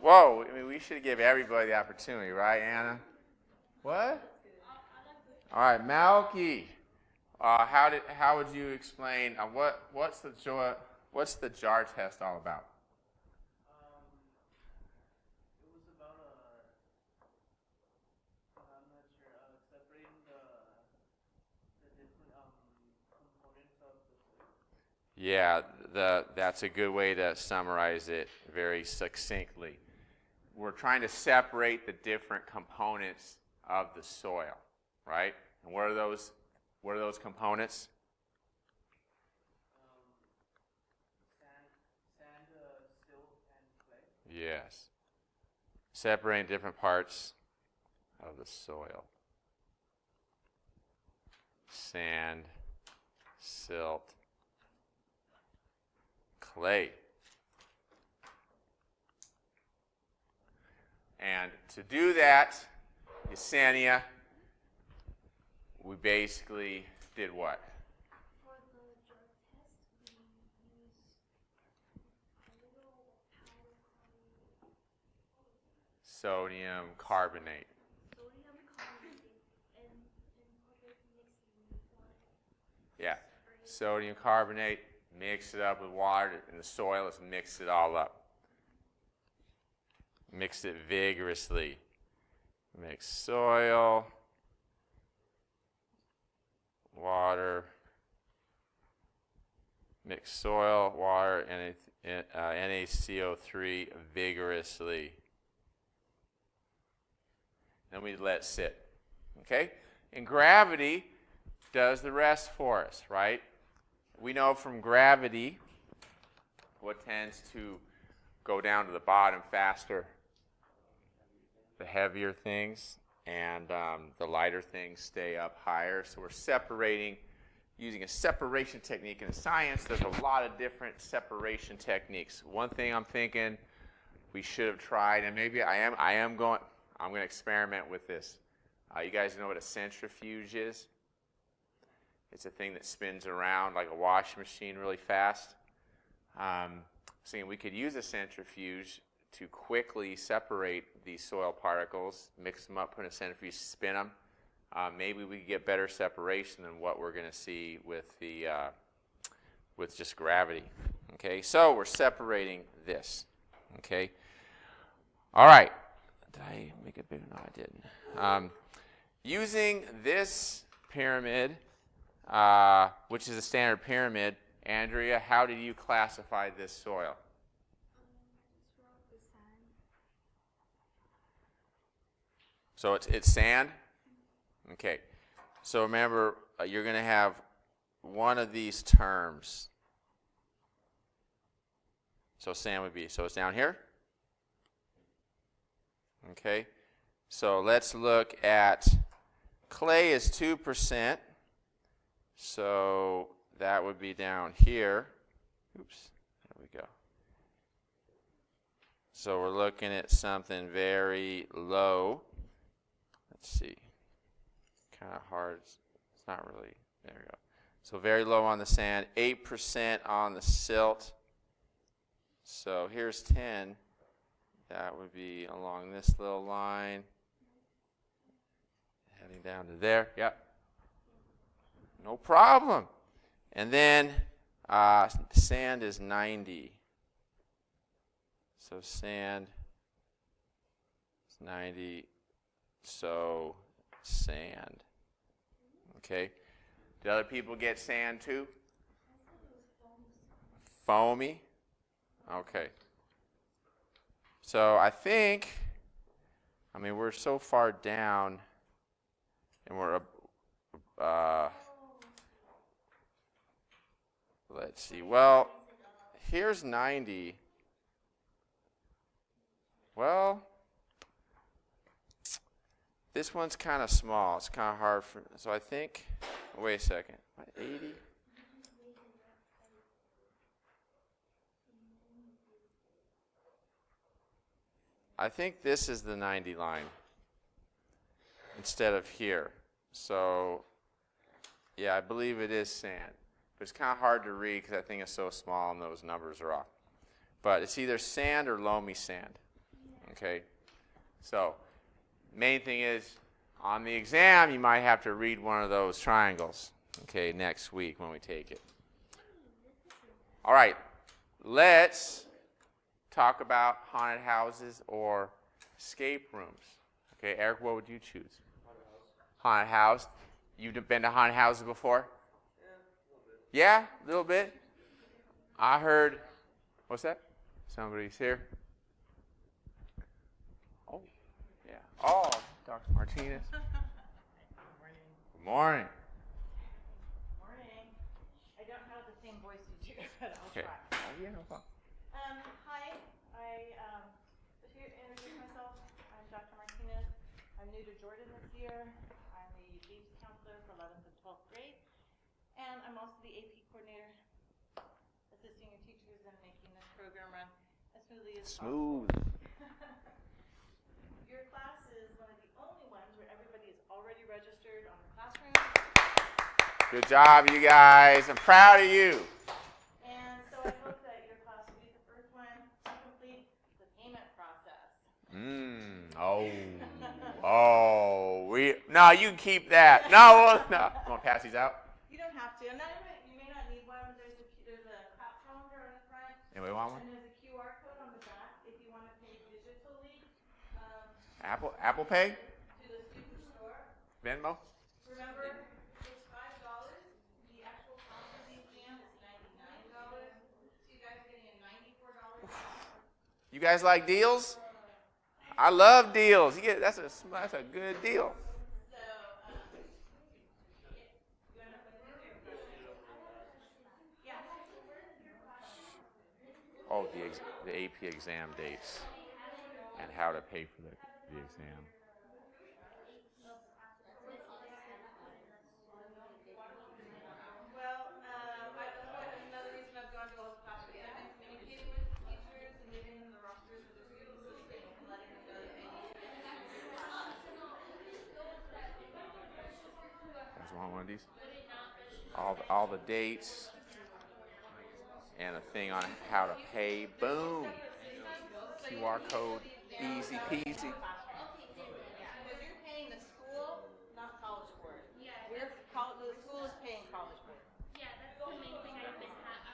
Whoa, I mean, we should give everybody the opportunity, right, Anna? What? All right, Malky. How would you explain what's the jar test all about? It was about I'm not sure, separating the different components of the soil. Yeah, that's a good way to summarize it very succinctly. We're trying to separate the different components of the soil, right? And what are those components? Sand, silt, and clay. Yes. Separating different parts of the soil. Sand, silt, clay. And to do that, Yesenia, we basically did what? For the jar test, we used a little powder called Sodium carbonate. sodium carbonate and put it mixed with water. Yeah, sodium carbonate, mix it up with water in the soil. Let's mix it all up. Mix it vigorously. Mix soil, water, mix soil, water, and NaCO3 vigorously. Then we let it sit. Okay? And gravity does the rest for us, right? We know from gravity what tends to go down to the bottom faster. The heavier things, and the lighter things stay up higher. So we're separating using a separation technique. In science, there's a lot of different separation techniques. One thing I'm thinking we should have tried, and maybe I'm going to experiment with this. You guys know what a centrifuge is? It's a thing that spins around like a washing machine really fast. So we could use a centrifuge to quickly separate these soil particles, mix them up, put in a centrifuge, spin them. Maybe we could get better separation than what we're going to see with just gravity. Okay, so we're separating this. Okay, all right. Did I make it bigger? No, I didn't. Using this pyramid, which is a standard pyramid, Andrea, how did you classify this soil? So it's sand? Okay. So remember, you're going to have one of these terms. So sand would be, so it's down here? Okay. So let's look at, clay is 2%. So that would be down here. Oops, there we go. So we're looking at something very low. Let's see. Kind of hard. It's not really. There we go. So very low on the sand. 8% on the silt. So here's 10. That would be along this little line. Heading down to there. Yep. No problem. And then sand is 90. So sand is 90. So sand. Okay. Did other people get sand too? Foamy? Okay. So I think, we're so far down, and we're, let's see, well, here's 90. Well, this one's kind of small. It's kind of hard for, so I think, wait a second, 80? I think this is the 90 line instead of here. So, yeah, I believe it is sand. But it's kind of hard to read because I think it's so small and those numbers are off. But it's either sand or loamy sand. Okay? So, main thing is, on the exam, you might have to read one of those triangles, okay, next week when we take it. All right, let's talk about haunted houses or escape rooms. Okay, Eric, what would you choose? Haunted house. You've been to haunted houses before? Yeah, a little bit. I heard, what's that? Somebody's here. Oh, yeah. Oh, Dr. Martinez. Good Good morning. morning. I don't have the same voice you do, but I'll Okay. try. Oh, yeah, no problem. Hi, I was here to introduce myself. I'm Dr. Martinez. I'm new to Jordan this year. I'm the Apes counselor for 11th and 12th grade. And I'm also the AP coordinator, assisting your teachers in making this program run as smoothly as possible. Smooth. Your class is one of the only ones where everybody is already registered on the classroom. Good job, you guys. I'm proud of you. And so I hope that your class will be the first one to complete the payment process. No, you can keep that. No. You want to pass these out? You don't have to. And you may not need one. There's a clap calendar on the front. Anybody want one? And there's a QR code on the back if you want to pay digitally. Apple Pay? To the student store. Venmo? Remember, it's $5. The actual cost of the exam is $99. So you guys are getting a $94 off. You guys like deals? I love deals. That's a good deal. So, you want to put it in your Yeah. Oh, the AP exam dates and how to pay for the exam. Well, another reason I've gone to all the classes. I've been communicating with the teachers and giving them the rosters of their students and letting them know that they need to get Guys want one of these? All the dates and a thing on how to pay. Boom. QR code. Easy peasy. Because you're paying the school, not College Board. Yeah, The school is paying College Board. yeah, that's the main thing I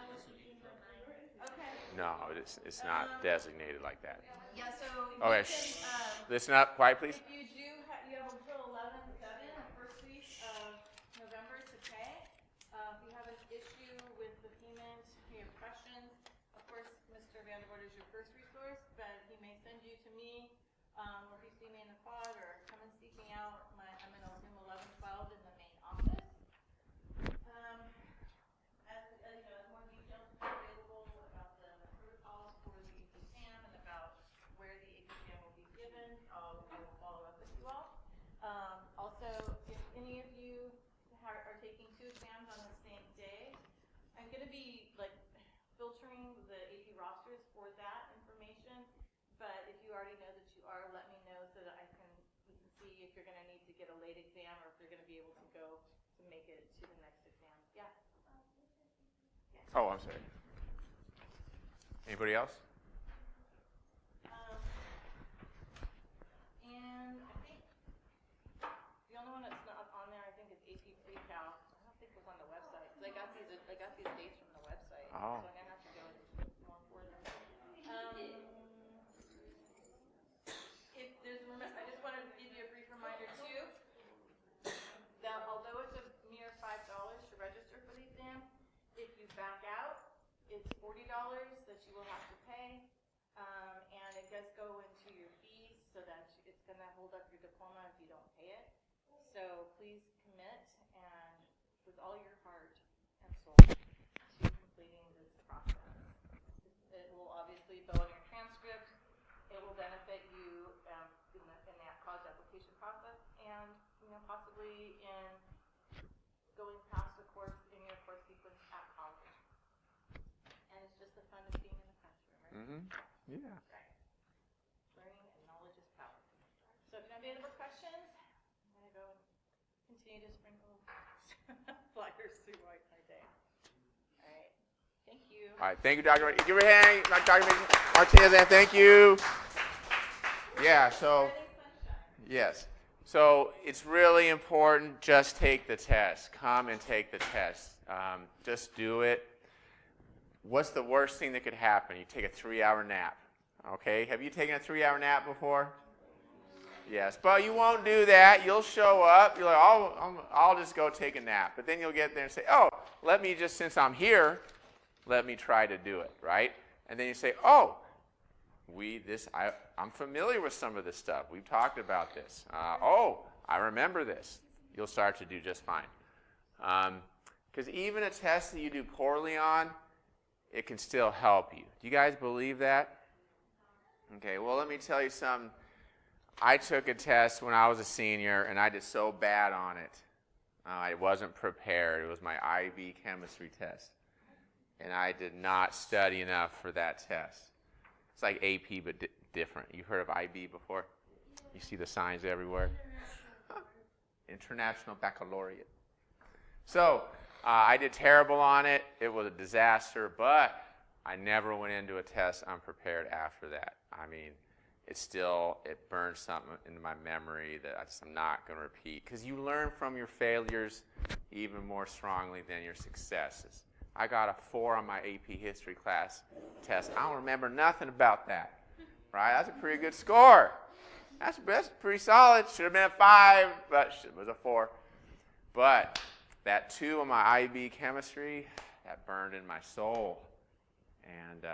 was thinking in my mind. Okay. No, it's not designated like that. Yeah, so Okay, you can, listen up, quiet please. if you do, you have until 11/7, the first week of November to pay. If you have an issue with the payment, you have questions, of course, Mr. Vandervoort is your first resource, but he may send you to me, or if you see me in the quad, or come and seek me out. I'm in room 1112 in the main office. As more details are available about the protocols for the exam and about where the exam will be given, I will follow up with you all. Also, if any of you are taking two exams on the same day, I'm going to be filtering the AP rosters for that information. But if you already know that you are, let me know so that we can see if you're going to need to get a late exam or if you're going to be able to go to make it to the next exam. Yeah. Oh, I'm sorry. Anybody else? And I think the only one that's not on there, I think, is AP Pre-Cal. I don't think it was on the website. I got these dates from the website. Oh. So I'm going to have to go more for them. I just wanted to give you a brief reminder too that although it's a mere $5 to register for the exam, if you back out, it's $40 that you will have to pay, and it does go into your fees, so that it's going to hold up your diploma if you don't pay it. So please commit and with all your heart and soul to completing this process. It will obviously go on your transcript. It will benefit you in that college application process, and possibly in going past the course in your course sequence at college. And it's just the fun of being in the classroom, right? Mm-hmm. Yeah. Right. Learning and knowledge is power. So if you have any other questions, I'm going to go and continue to sprinkle flyers through my day. All right. Thank you. All right, thank you, Dr. Give her a hand, Dr. Martinez, and thank you. Yeah, so, yes. So it's really important, just take the test. Come and take the test. Just do it. What's the worst thing that could happen? You take a 3-hour nap. Okay, have you taken a 3-hour nap before? Yes, but you won't do that. You'll show up. You're like, I'll just go take a nap. But then you'll get there and say, oh, let me just, since I'm here, let me try to do it, right? And then you say, oh, I'm familiar with some of this stuff. We've talked about this. Oh, I remember this. You'll start to do just fine. Because even a test that you do poorly on, it can still help you. Do you guys believe that? Okay, well, let me tell you something. I took a test when I was a senior, and I did so bad on it. I wasn't prepared. It was my IB chemistry test. And I did not study enough for that test. It's like AP, but different. You've heard of IB before? You see the signs everywhere. International Baccalaureate. So I did terrible on it. It was a disaster, but I never went into a test unprepared after that. I mean, it burns something into my memory that I'm not going to repeat. Because you learn from your failures even more strongly than your successes. I got a 4 on my AP history class test. I don't remember nothing about that. Right? That's a pretty good score. That's pretty solid. Should have been a 5, but it was a 4. But that 2 on my IB chemistry, that burned in my soul. And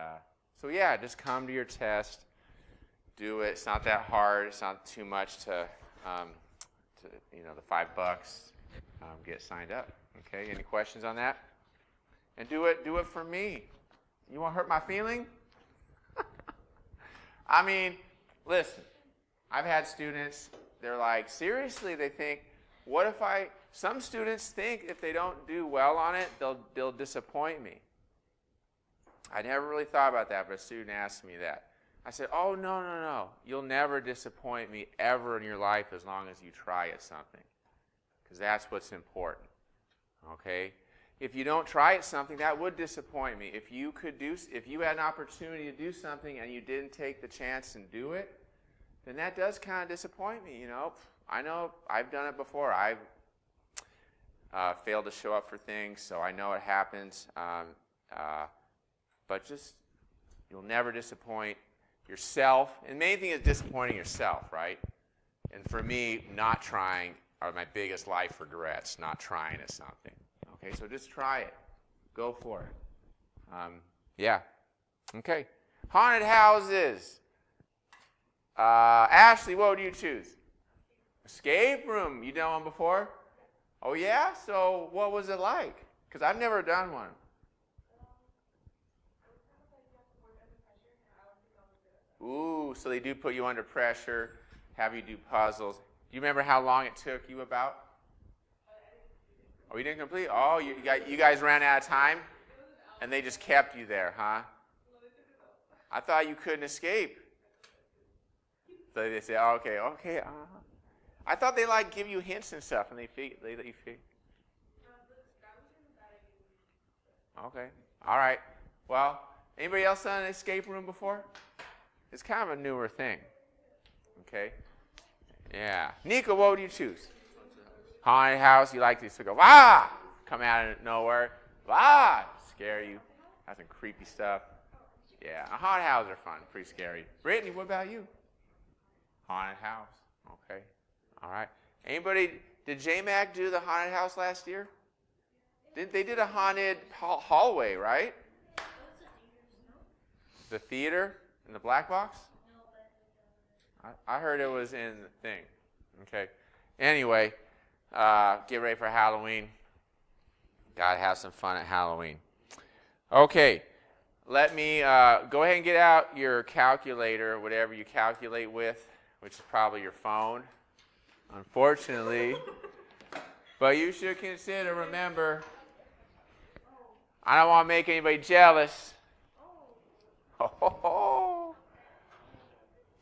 so yeah, just come to your test. Do it. It's not that hard. It's not too much to the $5. Get signed up. Okay. Any questions on that? And do it for me. You want to hurt my feeling? I mean, listen. I've had students. They're like, seriously. They think, what if some students think if they don't do well on it, they'll disappoint me. I never really thought about that, but a student asked me that. I said, oh, no. You'll never disappoint me ever in your life as long as you try at something. Because that's what's important. Okay? If you don't try at something, that would disappoint me. If you had an opportunity to do something and you didn't take the chance and do it, then that does kind of disappoint me, I know I've done it before. I've failed to show up for things, so I know it happens. But just, you'll never disappoint yourself. And the main thing is disappointing yourself, right? And for me, not trying are my biggest life regrets, not trying at something. Okay, so just try it. Go for it. Yeah. Okay. Haunted houses. Ashley, what would you choose? Escape room. You done one before? Oh, yeah? So what was it like? Because I've never done one. Ooh, so they do put you under pressure, have you do puzzles. Do you remember how long it took you about? Oh, you didn't complete? Oh, you guys ran out of time? And they just kept you there, huh? I thought you couldn't escape. So they say, oh, okay. I thought they give you hints and stuff, and they let you figure. Okay, all right. Well, anybody else done an escape room before? It's kind of a newer thing. Okay? Yeah. Nico, what would you choose? Haunted house. You like to go, come out of nowhere. Scare you. Have some creepy stuff. Yeah. Haunted houses are fun. Pretty scary. Brittany, what about you? Haunted house. Okay. All right. Anybody, did J-Mac do the haunted house last year? They did a haunted hallway, right? The theater? In the black box? I heard it was in the thing. Okay. Anyway, get ready for Halloween. Gotta have some fun at Halloween. Okay. Let me go ahead and get out your calculator, whatever you calculate with, which is probably your phone, unfortunately. But you should remember, I don't want to make anybody jealous.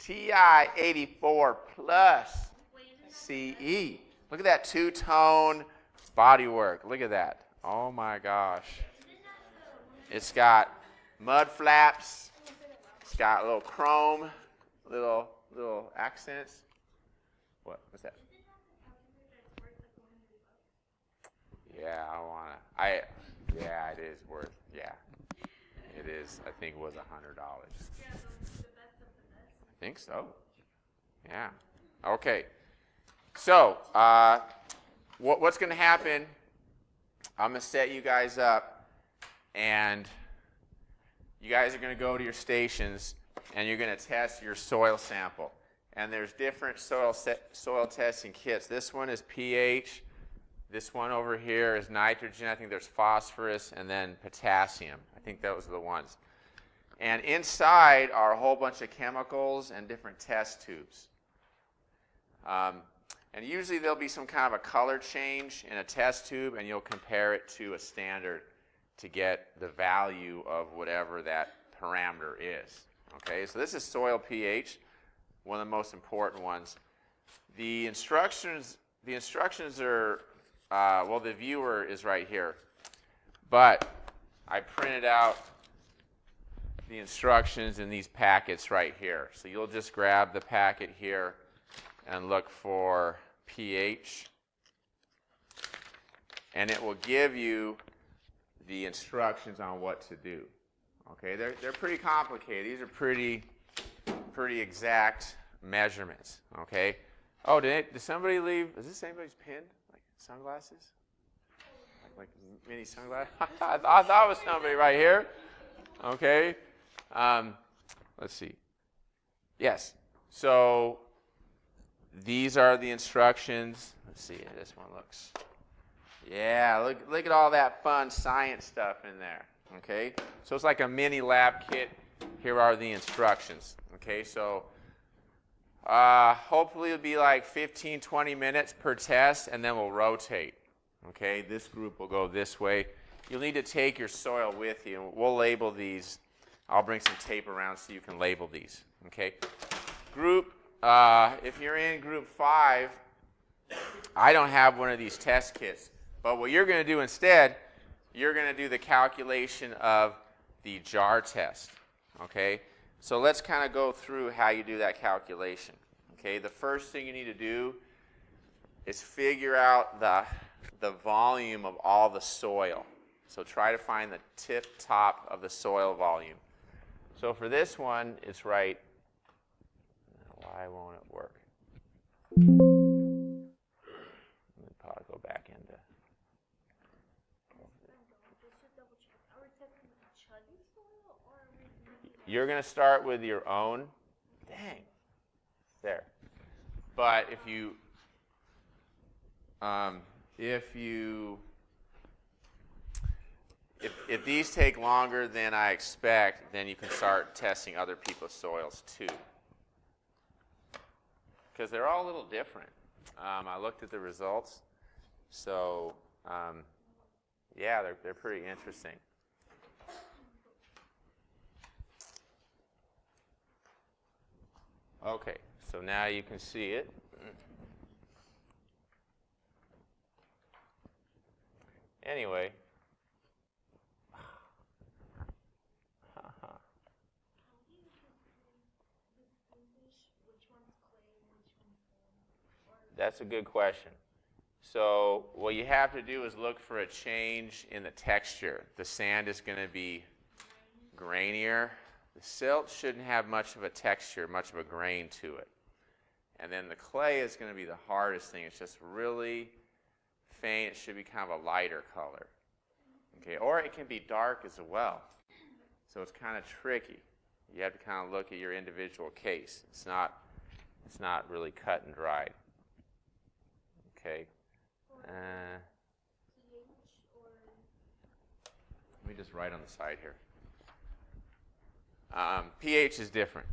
TI 84 plus CE. Look at that two-tone bodywork. Look at that. Oh my gosh. It's got mud flaps. It's got a little chrome, little since. What was that? Yeah, yeah, it is worth, yeah. It is, I think it was $100. I think so. Yeah. Okay. So, what's going to happen, I'm going to set you guys up, and you guys are going to go to your stations, and you're going to test your soil sample. And there's different soil testing kits. This one is pH. This one over here is nitrogen. I think there's phosphorus and then potassium. I think those are the ones. And inside are a whole bunch of chemicals and different test tubes. And usually there'll be some kind of a color change in a test tube, and you'll compare it to a standard to get the value of whatever that parameter is. Okay, so this is soil pH, one of the most important ones. The instructions are, well, the viewer is right here, but I printed out the instructions in these packets right here. So you'll just grab the packet here and look for pH, and it will give you the instructions on what to do. Okay, they're pretty complicated. These are pretty exact measurements. Okay. Oh, did somebody leave? Is this anybody's pin? Like sunglasses? Like mini sunglasses? I thought it was somebody right here. Okay. Let's see. Yes. So these are the instructions. Let's see how this one looks. Yeah, look at all that fun science stuff in there. Okay, so it's like a mini lab kit. Here are the instructions. Okay, so hopefully it'll be like 15, 20 minutes per test, and then we'll rotate. Okay, this group will go this way. You'll need to take your soil with you, and we'll label these. I'll bring some tape around so you can label these. Okay, group, if you're in group 5, I don't have one of these test kits, but what you're going to do instead, you're going to do the calculation of the jar test. Okay, so let's kind of go through how you do that calculation. Okay, the first thing you need to do is figure out the volume of all the soil. So try to find the top of the soil volume. So for this one, it's right. Why won't it work? Let me probably go back into. You're going to start with your own. Dang. There. But if these take longer than I expect, then you can start testing other people's soils too. Because they're all a little different. I looked at the results. So, yeah, they're pretty interesting. Okay, so now you can see it. Anyway. That's a good question. So what you have to do is look for a change in the texture. The sand is going to be grainier. The silt shouldn't have much of a texture, much of a grain to it. And then the clay is going to be the hardest thing. It's just really faint. It should be kind of a lighter color. Okay, or it can be dark as well. So it's kind of tricky. You have to kind of look at your individual case. It's not really cut and dried. Okay. Let me just write on the side here. pH is different.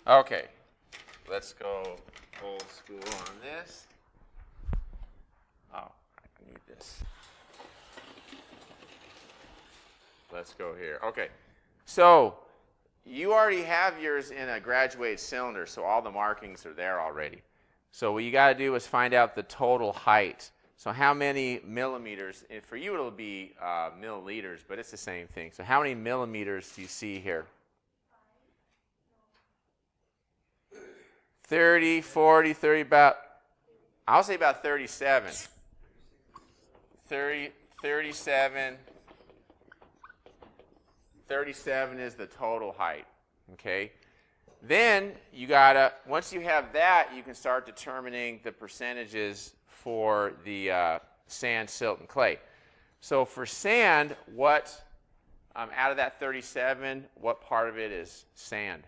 Okay, let's go old school on this. Oh, I need this. Let's go here. Okay, so you already have yours in a graduated cylinder, so all the markings are there already. So what you got to do is find out the total height. So how many millimeters, and for you it'll be milliliters, but it's the same thing. So how many millimeters do you see here? 30, 40, 30, about, I'll say about 37. 30, 37. 37 is the total height, okay? Then you gotta, once you have that, you can start determining the percentages for the sand, silt, and clay. So for sand, what, out of that 37, what part of it is sand?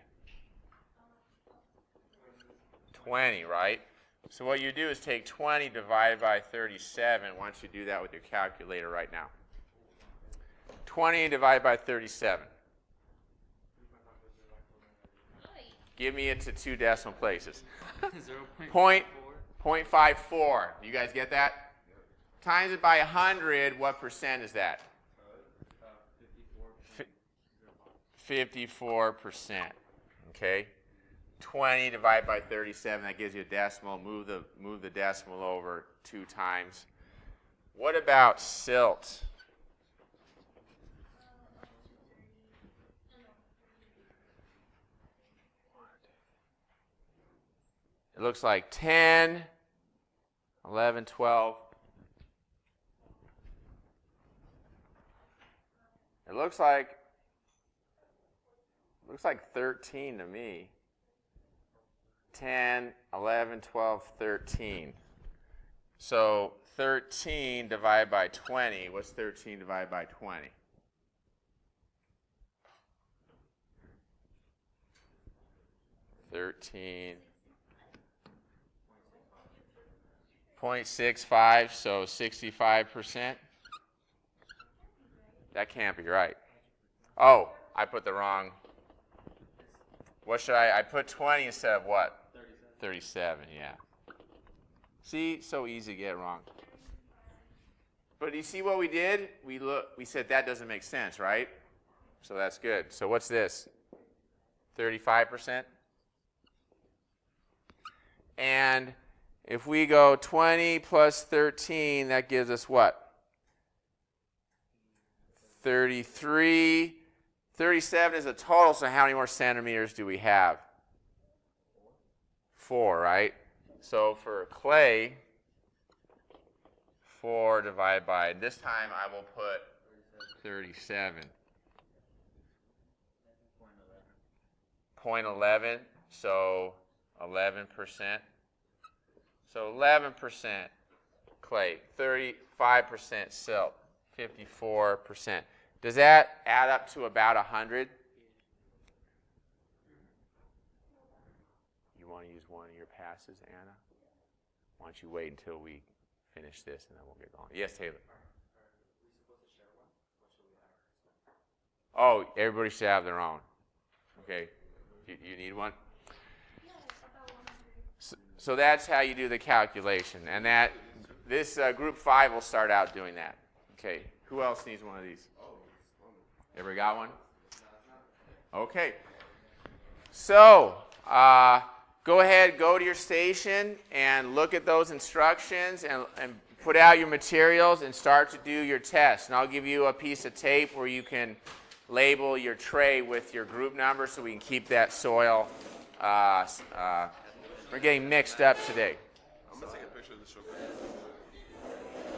20, right? So what you do is take 20 divided by 37. Why don't you do that with your calculator right now? 20 divided by 37. Give me it to 2 decimal places. 0.54. You guys get that? Times it by 100, what percent is that? 54%. Okay? 20 divided by 37, that gives you a decimal. Move the decimal over 2 times. What about silt? It looks like 10, 11, 12. It looks like 13 to me. 10, 11, 12, 13. So 13 divided by 20. What's 13 divided by 20? $13.65, so 65%. That can't be right. Oh, I put the wrong. What should I put 20 instead of what? 37, yeah. See, so easy to get wrong. But you see what we did? We said that doesn't make sense, right? So that's good. So what's this? 35%? And if we go 20 plus 13, that gives us what? 33. 37 is a total, so how many more centimeters do we have? 4, right? So for clay, 4 divided by, this time I will put 37. 0.11, so 11%. So 11% clay, 35% silt, 54%. Does that add up to about 100? You want to use one of your passes, Anna? Why don't you wait until we finish this and then we'll get going. Yes, Taylor. Oh, everybody should have their own. Okay. You need one? So that's how you do the calculation. And that this group 5 will start out doing that. Okay. Who else needs one of these? Everybody got one? Okay. So go ahead, go to your station and look at those instructions and put out your materials and start to do your test. And I'll give you a piece of tape where you can label your tray with your group number so we can keep that soil. We're getting mixed up today. I'm going to take a picture of this real quick.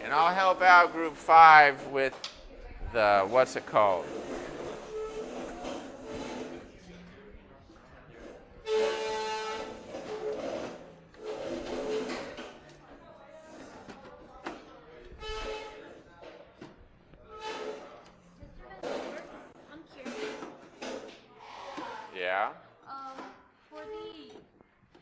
And I'll help out group 5 with the, what's it called? I'm curious. Yeah?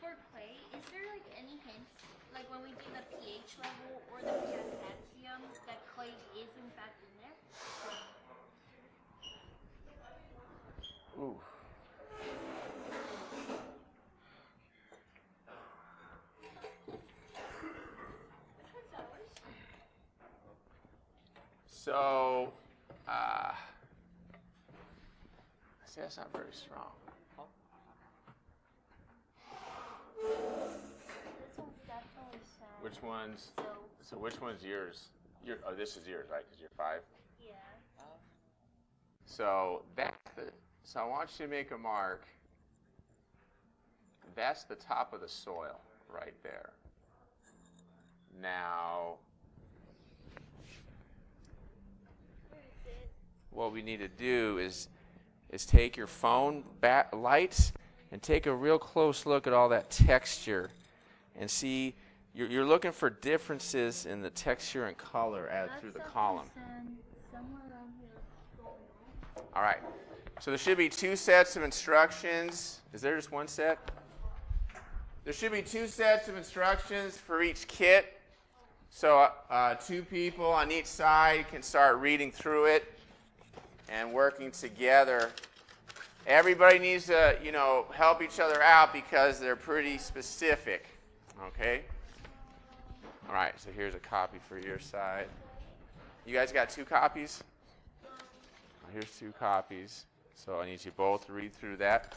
For clay, is there like any hints, like when we do the pH level or the potassium, that clay is in fact in there? Ooh. So, see, that's not very strong. This one's definitely sad. Which one's? So, So which one's yours? Oh, this is yours, right? Because you're 5. yeah. So I want you to make a mark that's the top of the soil right there. Now, what we need to do is take your phone lights and take a real close look at all that texture and see. You're looking for differences in the texture and color added through the column. All right. So there should be 2 sets of instructions. Is there just 1 set? There should be 2 sets of instructions for each kit. So 2 people on each side can start reading through it and working together. Everybody needs to, help each other out because they're pretty specific. Okay? All right, so here's a copy for your side. You guys got 2 copies? Here's 2 copies. So I need you both to read through that.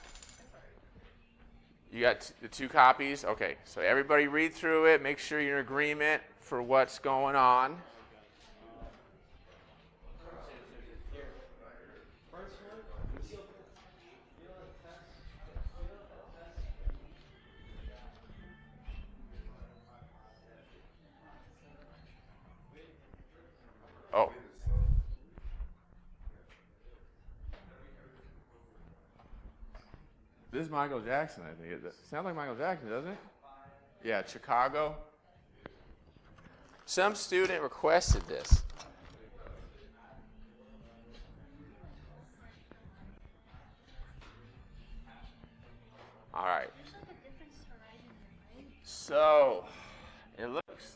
You got the 2 copies? Okay, so everybody read through it. Make sure you're in agreement for what's going on. Oh. This is Michael Jackson, I think. It sounds like Michael Jackson, doesn't it? Yeah, Chicago. Some student requested this. All right. So, it looks.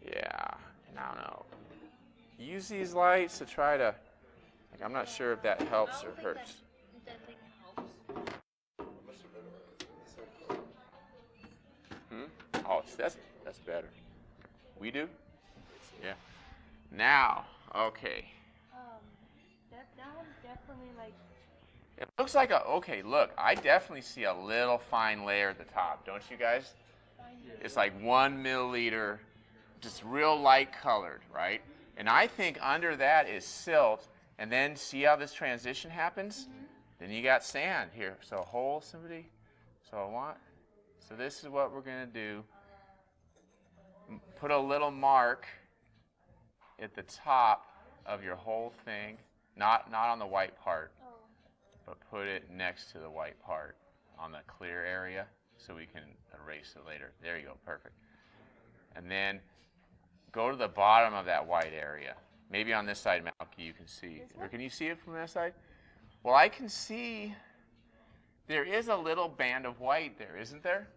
Yeah, and I don't know. Use these lights to try to. I'm not sure if that helps or hurts. Oh, that's better. We do? Yeah. Now, okay. That one's definitely like. It looks like okay, look, I definitely see a little fine layer at the top, don't you guys? It's like 1 milliliter, just real light colored, right? And I think under that is silt, and then see how this transition happens? Mm-hmm. Then you got sand here. So hold somebody. So this is what we're going to do. Put a little mark at the top of your whole thing, not on the white part, but put it next to the white part on the clear area so we can erase it later. There you go, perfect. And then go to the bottom of that white area. Maybe on this side, Malky, you can see. Or can you see it from that side? Well, I can see there is a little band of white there, isn't there?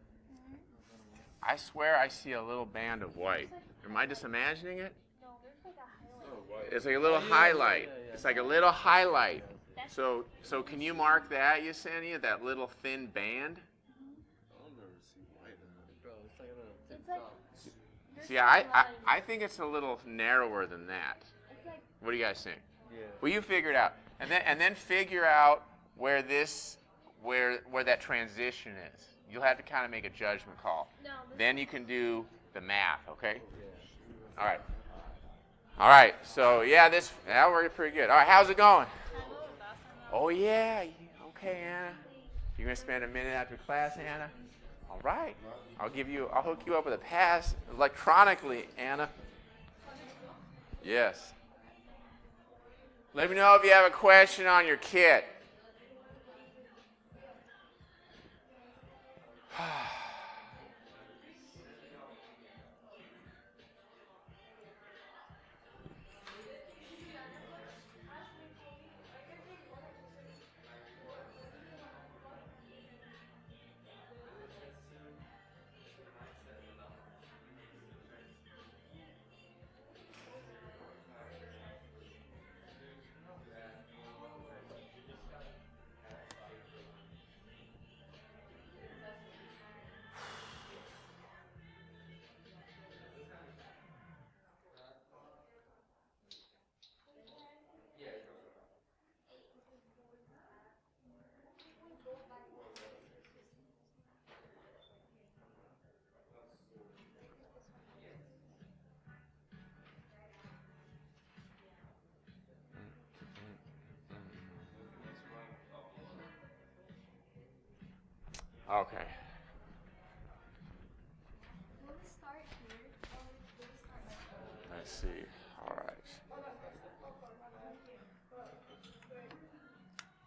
I swear I see a little band of white. Am I just imagining it? No, there's like a highlight. It's like a little highlight. It's like a little highlight. So can you mark that, Yesenia, that little thin band? I'll never see white in it. Bro, it's like a It's like. See, I think it's a little narrower than that. It's like. What do you guys think? yeah. Well, you figure it out, and then figure out where that transition is. You'll have to kind of make a judgment call. No. Then you can do the math. Okay. All right. All right. So yeah, that worked pretty good. All right. How's it going? Oh yeah. Okay, Anna. You're gonna spend a minute after class, Anna. All right. I'll hook you up with a pass electronically, Anna. Yes. Let me know if you have a question on your kit. Okay. Will it start here? Or will it start like Let's see. All right.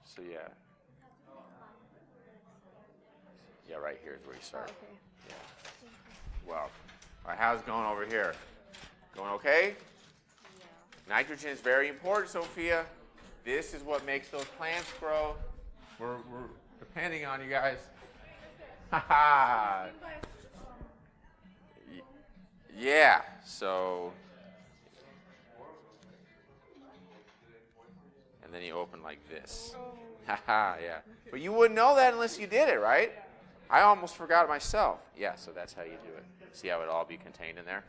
So yeah. Yeah, right here is where you start. okay. Yeah. Well, all right, how's it going over here? Going okay? Yeah. Nitrogen is very important, Sophia. This is what makes those plants grow. We're depending on you guys. Haha. Yeah. So. And then you open like this. Haha, yeah. But you wouldn't know that unless you did it, right? I almost forgot it myself. Yeah, so that's how you do it. See how it all be contained in there?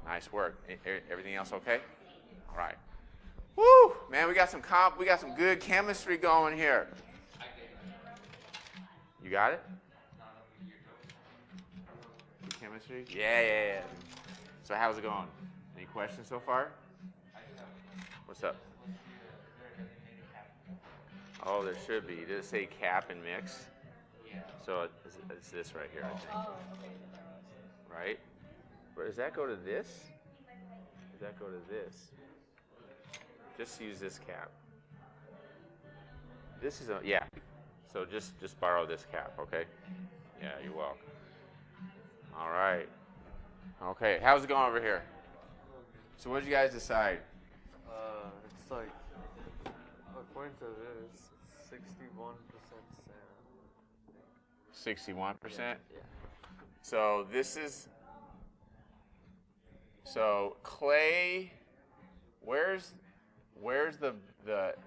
Nice work. Everything else okay? All right. Woo! Man, we got some good chemistry going here. You got it? Good chemistry? Yeah. So how's it going? Any questions so far? What's up? Oh, there should be. Did it say cap and mix? Yeah. So it's this right here, I think. Oh, okay. Right? But does that go to this? Does that go to this? Just use this cap. This is yeah. So just borrow this cap, okay? Yeah, you're welcome. All right. Okay, how's it going over here? So what did you guys decide? It's like, according to this, 61% sand. 61%? Yeah. So this is, so clay, where's the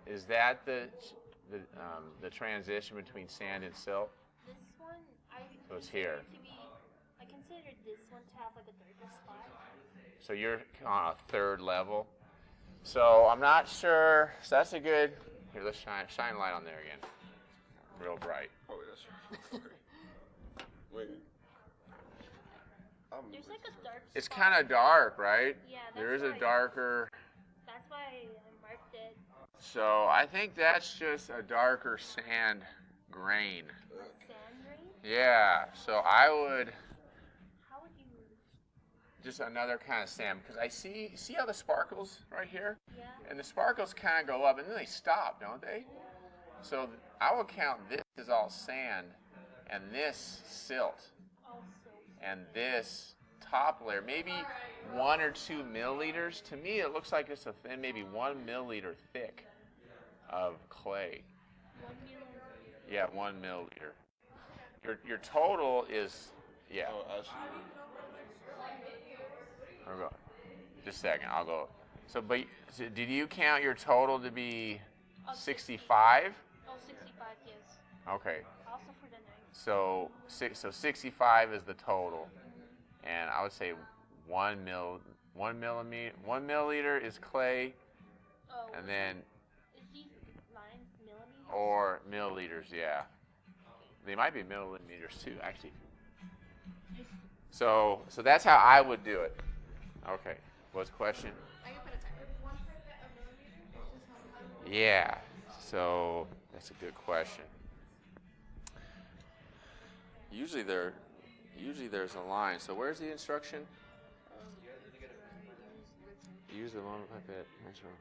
is that the transition between sand and silt? This one, So it's here. I consider this one to have like a darker spot. So you're on a third level. So I'm not sure. So that's a good. Here, let's shine light on there again, real bright. Oh, yes. Okay. Wait. There's like a dark It's spot. kind of dark, right? Yeah, There is a why- darker. That's why I marked it. So I think that's just a darker sand grain. Sand grain? Yeah. So I would How would you? just another kind of sand because I see how the sparkles right here, Yeah. and the sparkles kind of go up and then they stop, don't they? So I would count this as all sand, and this silt, Also. and this top layer, maybe 1 or 2 milliliters. To me, it looks like it's a thin, maybe 1 milliliter thick of clay. 1 million. Yeah, 1 milliliter. Your total is, yeah. Oh, actually, I'll go. Just a second, I'll go. So did you count your total to be 65? Oh, 65, yes. Okay. Also for the night. So 65 is the total, and I would say 1 milliliter is clay, Oh. and then Is these lines millimeters? or milliliters, yeah. They might be millimeters too, actually. So that's how I would do it. Okay. What's the question? I can put a timer. 1% of millimeters? Yeah. So that's a good question. Usually there's a line. So where's the instruction? Use the one pipette. That's right.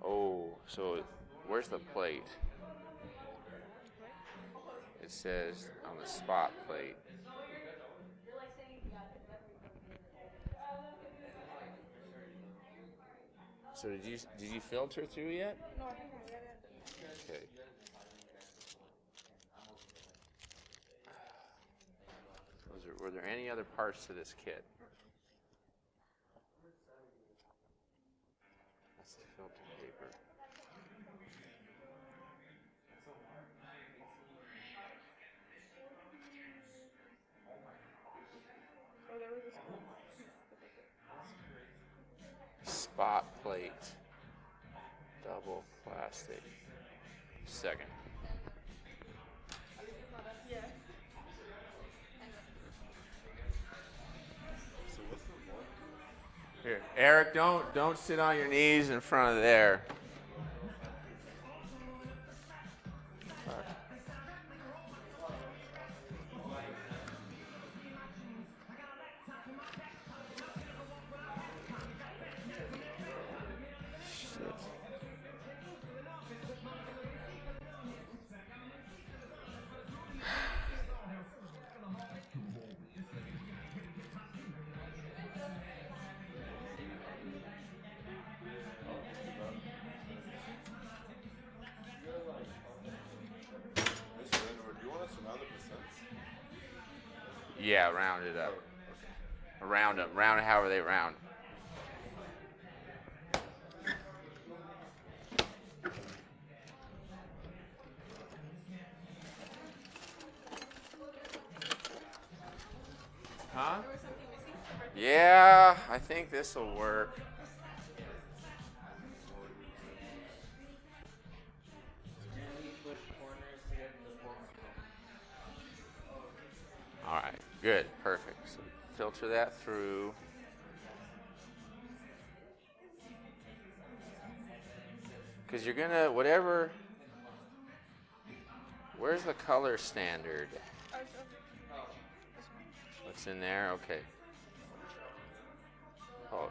Oh, so where's the plate? It says on the spot plate. So did you filter through yet? No, I haven't read it. Okay. Were there any other parts to this kit? That's the filter paper. Oh, there was a Spot plate. Double plastic. Second. Yeah. so what's the one? Here, Eric, don't sit on your knees in front of there. Fuck. Yeah, round it up. Round them. Round it however they round. Huh? Yeah, I think this will work. All right, good, perfect. So filter that through. Because you're gonna, whatever, where's the color standard? What's in there? Okay. Oh,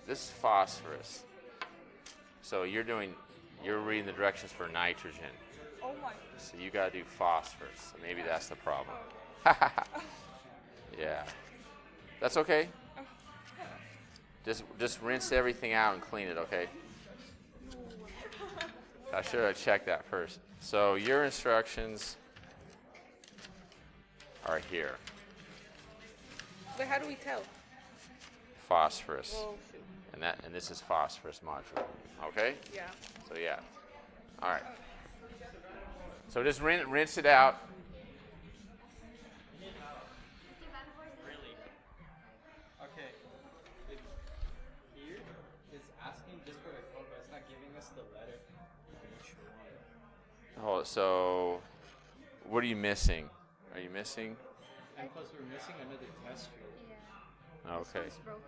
this is phosphorus. So you're reading the directions for nitrogen. Oh my. So you gotta do phosphorus. So maybe that's the problem. Yeah. That's okay. Just rinse everything out and clean it, okay? I should have checked that first. So your instructions are here. But how do we tell? Phosphorus. Oh shoot. And this is phosphorus module. Okay? Yeah. So yeah. All right. So just rinse it out. Really? Okay. Here is asking just for the code, but it's not giving us the letter. Oh, so what are you missing? Are you missing? And plus we're missing another test tube. Yeah. Okay. This one's broken.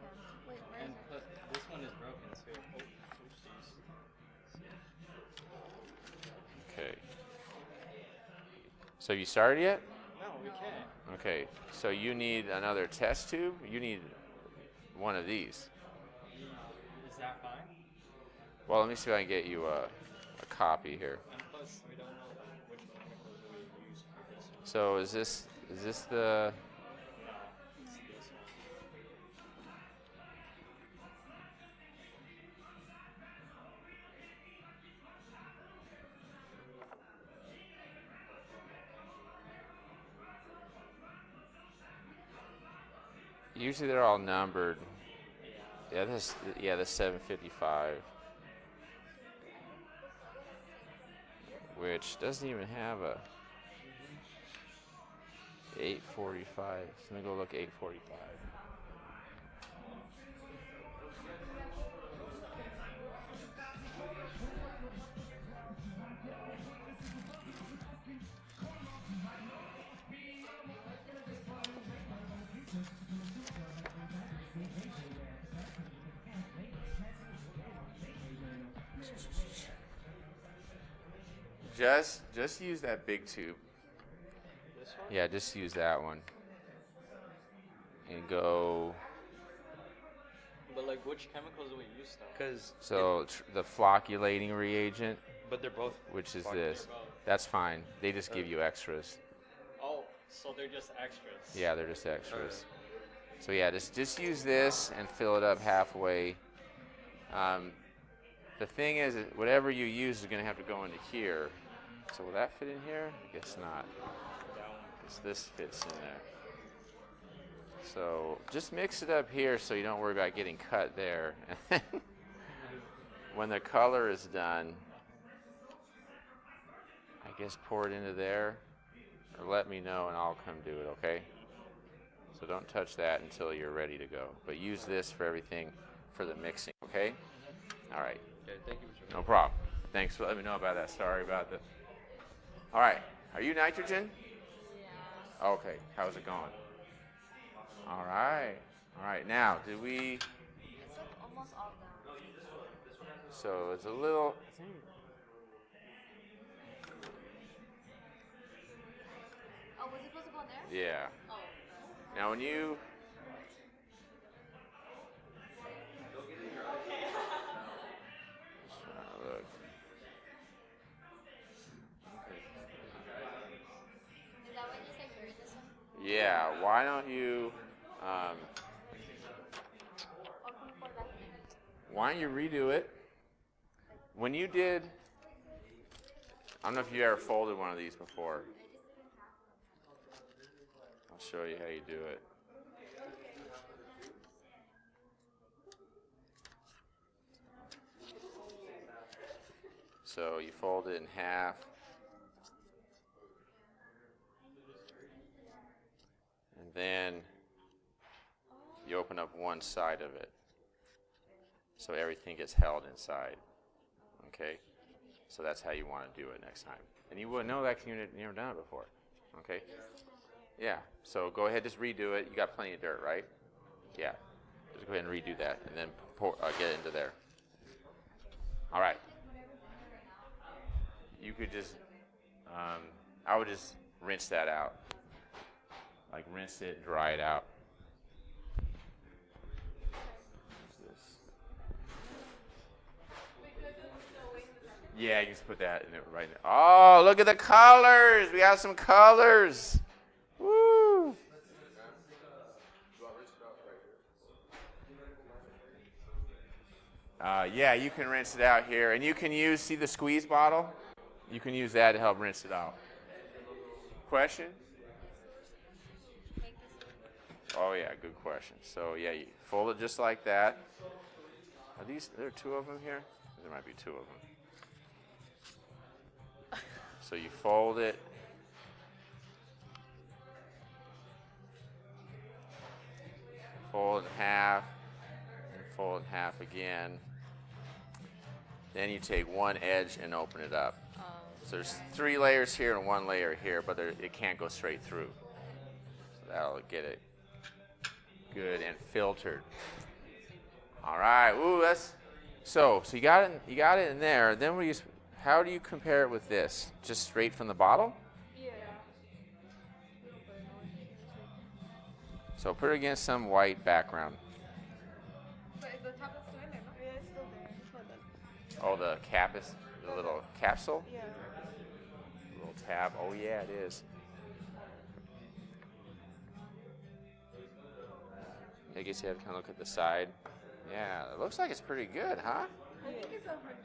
Wait, where And is it? plus this one is broken too. Okay. So have you started yet? No, we can't. Okay. So you need another test tube? You need one of these. Is that fine? Well, let me see if I can get you a copy here. And plus we don't know which chemicals we use for this one. So is this the No, it's this one. usually they're all numbered. Yeah, this 755. Which doesn't even have a 845. So let me go look 845. Just use that big tube. This one? Yeah, just use that one. And go. But like which chemicals do we use though? Cause So the flocculating reagent, but they're both. which is Fuck, this. they're both. That's fine. They just give you extras. Oh, so they're just extras. Yeah, they're just extras. So yeah, just use this and fill it up halfway. The thing is, whatever you use is going to have to go into here. So will that fit in here? I guess not. Because this fits in there. So just mix it up here so you don't worry about getting cut there. When the color is done, I guess pour it into there. Or let me know and I'll come do it, okay? So don't touch that until you're ready to go. But use this for everything for the mixing, okay? All right. Okay, thank you, Mr. No problem. Thanks for letting me know about that. Sorry about that. All right. Are you nitrogen? Yeah. Okay. How's it going? All right. All right. Now, did we? It's like almost all done. So it's a little. Oh, was it supposed to go there? Yeah. Oh. Now, when you. Look. Is that what you said you read this one? Yeah. Why don't you? Or can we pour it back in? Why don't you redo it? When you did. I don't know if you ever folded one of these before. show you how you do it. So you fold it in half. And then you open up one side of it. So everything gets held inside. Okay? So that's how you want to do it next time. And you wouldn't know that because you've never done it before. Okay? Yeah. So go ahead, just redo it. You got plenty of dirt, right? Yeah. Just go ahead and redo that and then get it into there. All right. You could just, I would just rinse that out. Like rinse it, dry it out. Yeah, you can just put that in it right now. Oh, look at the colors. We got some colors. Woo. Yeah, you can rinse it out here. And you can use, see the squeeze bottle? You can use that to help rinse it out. Question? Oh, yeah, good question. So, yeah, you fold it just like that. Are there are two of them here? There might be two of them. So you fold it. Fold it in half. And fold it in half again. Then you take one edge and open it up. So there's 3 layers here and 1 layer here, but it can't go straight through. So that'll get it good and filtered. All right. Ooh, that's so you got it in there. Then how do you compare it with this? Just straight from the bottle? Yeah. So put it against some white background. But is the tablet still in there? No? Yeah, it's still there. It's not done. Oh, the little capsule? Yeah. Little tab. Oh, yeah, it is. I guess you have to kind of look at the side. Yeah, it looks like it's pretty good, huh? I think it's 100.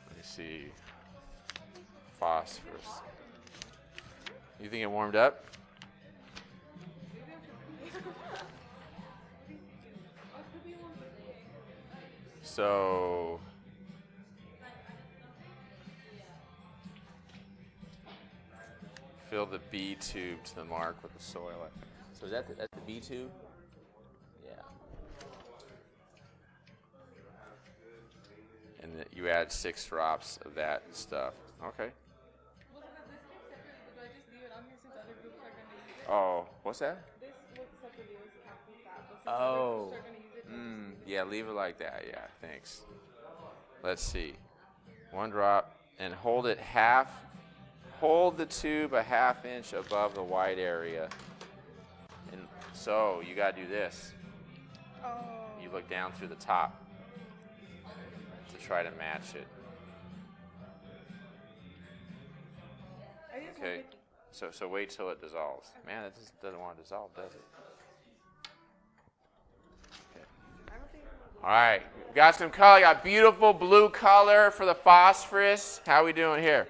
Let me see. Phosphorus. You think it warmed up? So fill the B tube to the mark with the soil. So is that the B tube? Yeah. And you add 6 drops of that stuff. Okay. Well, this came separately, but do I just leave it on here since other groups are going to use it? Oh, what's that? This works separately with Captain Fab, but since Oh. other groups are going to use it, Yeah, leave it like that. Yeah, thanks. Let's see. 1 drop and hold it hold the tube a ½ inch above the white area. And so you got to do this. Oh. You look down through the top to try to match it. I think it's Okay. 150. So wait till it dissolves. Man, it just doesn't want to dissolve, does it? I don't think All right, got some color. Got beautiful blue color for the phosphorus. How we doing here?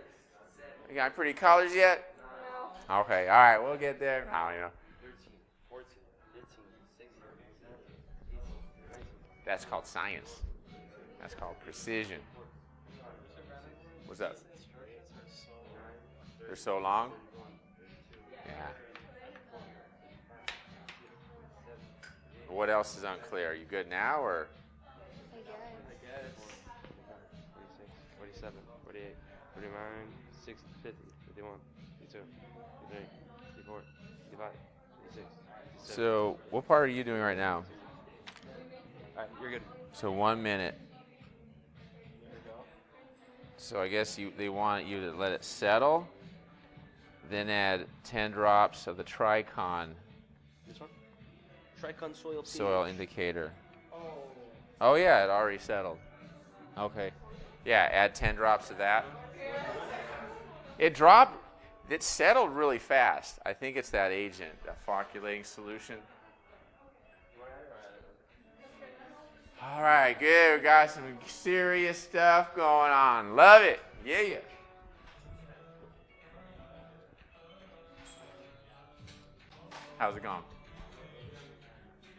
You got pretty colors yet? no. Okay, all right, we'll get there. I don't know. 13, 14, 15, 16, 17, 18, 19. That's called science. That's called precision. What's up? They're so long? Yeah. What else is unclear? You good now or? I guess. 46, 47, 48, 49, 60, 50, 51, 52, 53, 54, 55, 56, 57. So what part are you doing right now? Alright, you're good. So 1 minute. So I guess they want you to let it settle, then add 10 drops of the Tricon This one? Tricon soil. soil indicator. Oh yeah, it already settled. Okay. Yeah, add 10 drops of that. It settled really fast. I think it's that agent, that flocculating solution. All right, good. We got some serious stuff going on. Love it. Yeah. How's it going?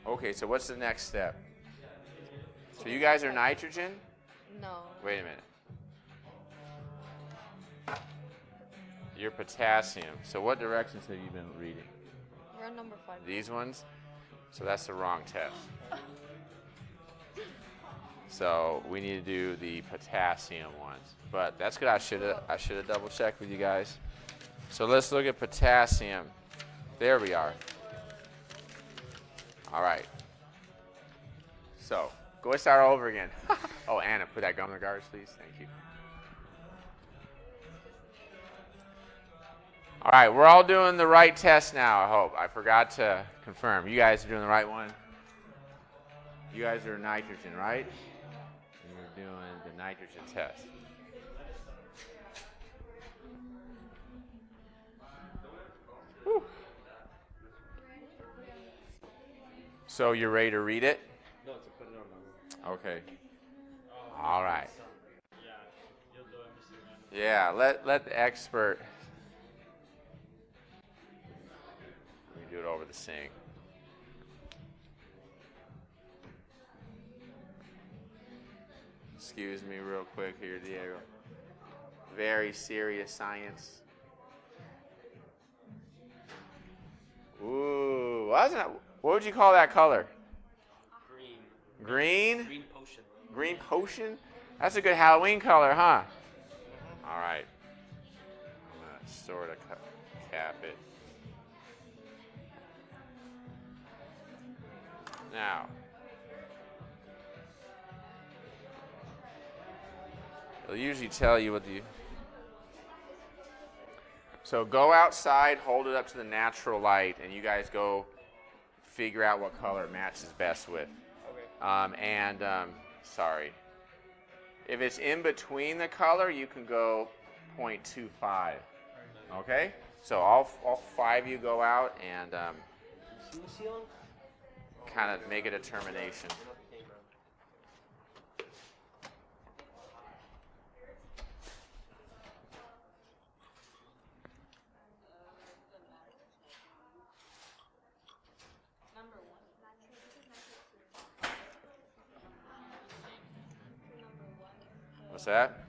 Okay, so what's the next step? So you guys are nitrogen? No. Wait a minute. You're potassium. So what directions have you been reading? We're on number 5. These ones? So that's the wrong test. So we need to do the potassium ones. But that's good. I should have double checked with you guys. So let's look at potassium. There we are. All right. So go ahead and start all over again. Oh, Anna, put that gum in the garbage, please. Thank you. All right, we're all doing the right test now, I hope. I forgot to confirm. You guys are doing the right one? You guys are nitrogen, right? And you're doing the nitrogen test. Whew. So you're ready to read it? No, to put it on the. Okay. All right. Yeah, you'll do everything. Yeah, let the expert. Let me do it over the sink. Excuse me real quick here, Diego. Very serious science. Ooh, what would you call that color? Green. Green? Green potion. Green potion? That's a good Halloween color, huh? All right. I'm going to sort of cap it. Now, they'll usually tell you what the... So go outside, hold it up to the natural light, and you guys go figure out what color it matches best with. Okay. Sorry. If it's in between the color, you can go 0.25. Okay? So all 5 of you go out and kind of make a determination. What's that?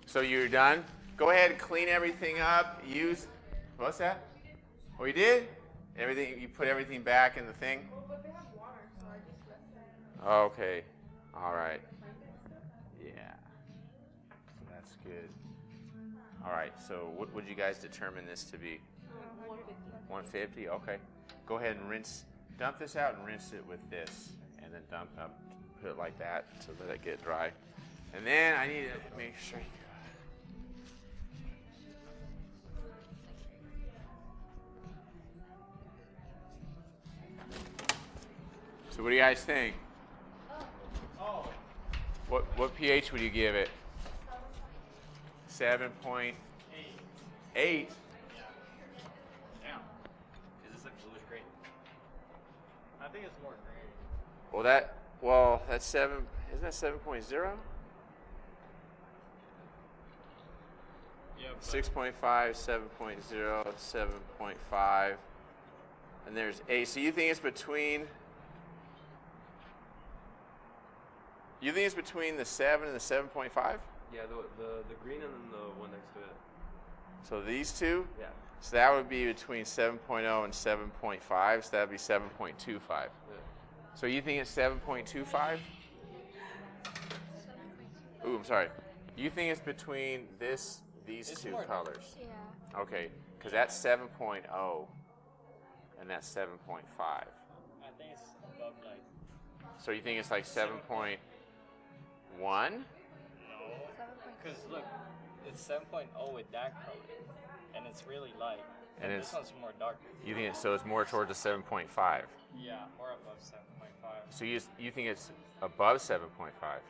So you're done? Go ahead and clean everything up. Use, what's that? Oh, you did? Everything, you put everything back in the thing? Well, but they have water, so I just left that. Okay. All right. Yeah. That's good. All right. So what would you guys determine this to be? 150? Okay. Go ahead and dump this out and rinse it with this. And then put it like that so let it get dry. And then I need to make sure. So what do you guys think? Oh. What pH would you give it? 7.8. 8? Yeah. Damn. Is this like bluish green? I think it's more green. That's 7. Isn't that 7.0? Yeah. 6.5, 7.0, 7.5, and there's 8. So you think it's between? You think it's between the 7 and the 7.5? Yeah, the green and then the one next to it. So these two? Yeah. So that would be between 7.0 and 7.5. So that would be 7.25. Yeah. So you think it's 7.25? Ooh, I'm sorry. You think it's between these It's two more colors? Yeah. Okay, because that's 7.0 and that's 7.5. I think it's above like. So you think it's like 7 point? 1? No. Because look, it's 7.0 with that color, and it's really light. And This one's more darker. You think so? It's more toward the 7.5. Yeah, more above 7.5. So you think it's above 7.5?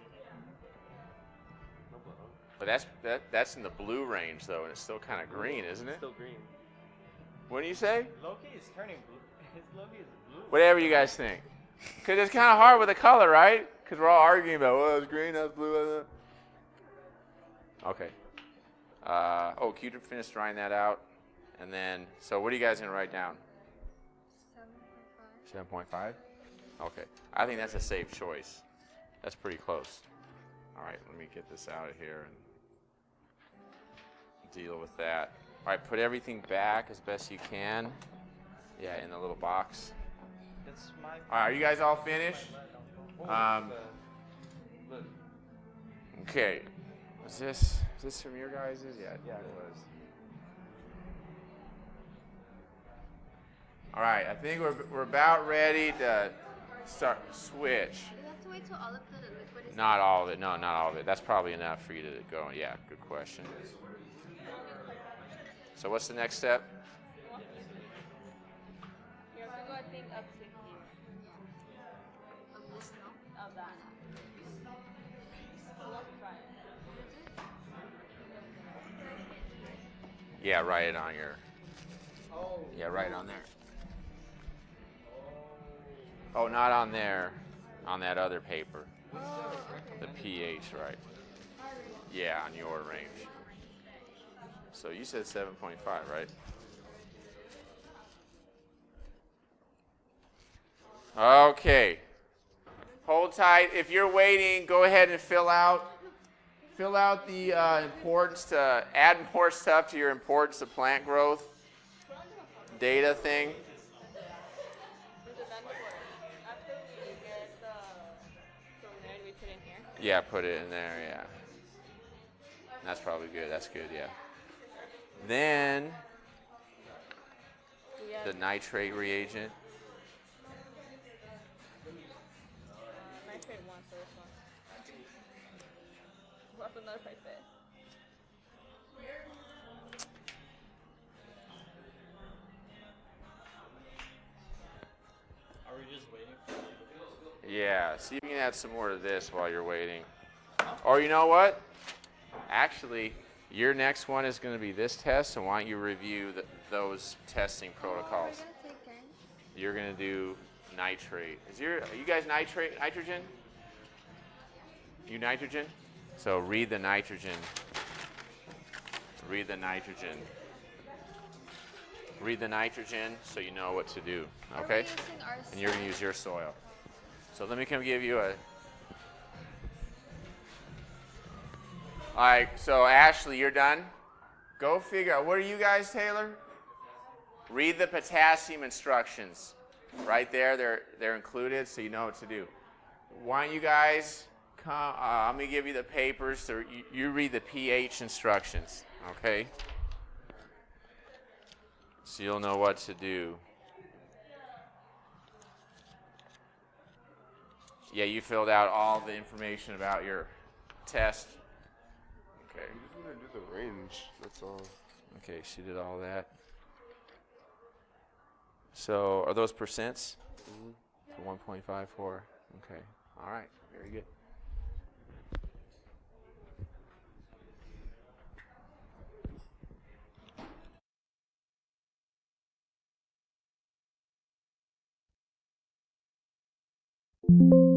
But that's in the blue range though, and it's still kind of green, isn't it? Still green. What do you say? Loki is turning blue. His Loki is blue. Whatever you guys think. Because it's kind of hard with the color, right? Because we're all arguing about, well, it's green, that's blue. Okay. You finished drying that out. And then, so what are you guys going to write down? 7.5. 7.5? Okay. I think that's a safe choice. That's pretty close. All right, let me get this out of here and deal with that. All right, put everything back as best you can. Yeah, in the little box. That's my. All right, are you guys all finished? Look. Okay. Is this from your guys'? Yeah, it was. All right, I think we're about ready to start switch. We have to wait till all of the liquid is Not all of it. No, not all of it. That's probably enough for you to go. Yeah, good question. So what's the next step? You have to go, I think, up to here. of this, no? Of that. So let's try it. Yeah, write it on your. Yeah, right on there. Oh, not on there. On that other paper. The pH, right? Yeah, on your range. So you said 7.5, right? Okay. Hold tight. If you're waiting, go ahead and fill out the importance to add more stuff to your importance to plant growth data thing. Is it done before? After we get the from there, we put in here. Yeah, put it in there, yeah. That's probably good. That's good, yeah. Then the nitrate reagent. Nitrate 1 for this one. What's another pipette? Are we just waiting for it? Yeah, see if you can add some more to this while you're waiting. Or you know what? Actually, your next one is going to be this test, so why don't you review those testing protocols? You're going to do nitrate. Are you guys nitrogen? You nitrogen? So read the nitrogen. Read the nitrogen. Read the nitrogen so you know what to do, okay? And you're going to use your soil. So let me come give you a... All right, so Ashley, you're done? Go figure out. What are you guys, Taylor? Read the potassium instructions. Right there, they're included, so you know what to do. Why don't you guys come? I'm going to give you the papers. So you read the pH instructions, okay? So you'll know what to do. Yeah, you filled out all the information about your test. Okay. I just want to do the range. That's all. Okay, she did all that. So are those percents? Mm-hmm. 1.54. Okay. All right. Very good. You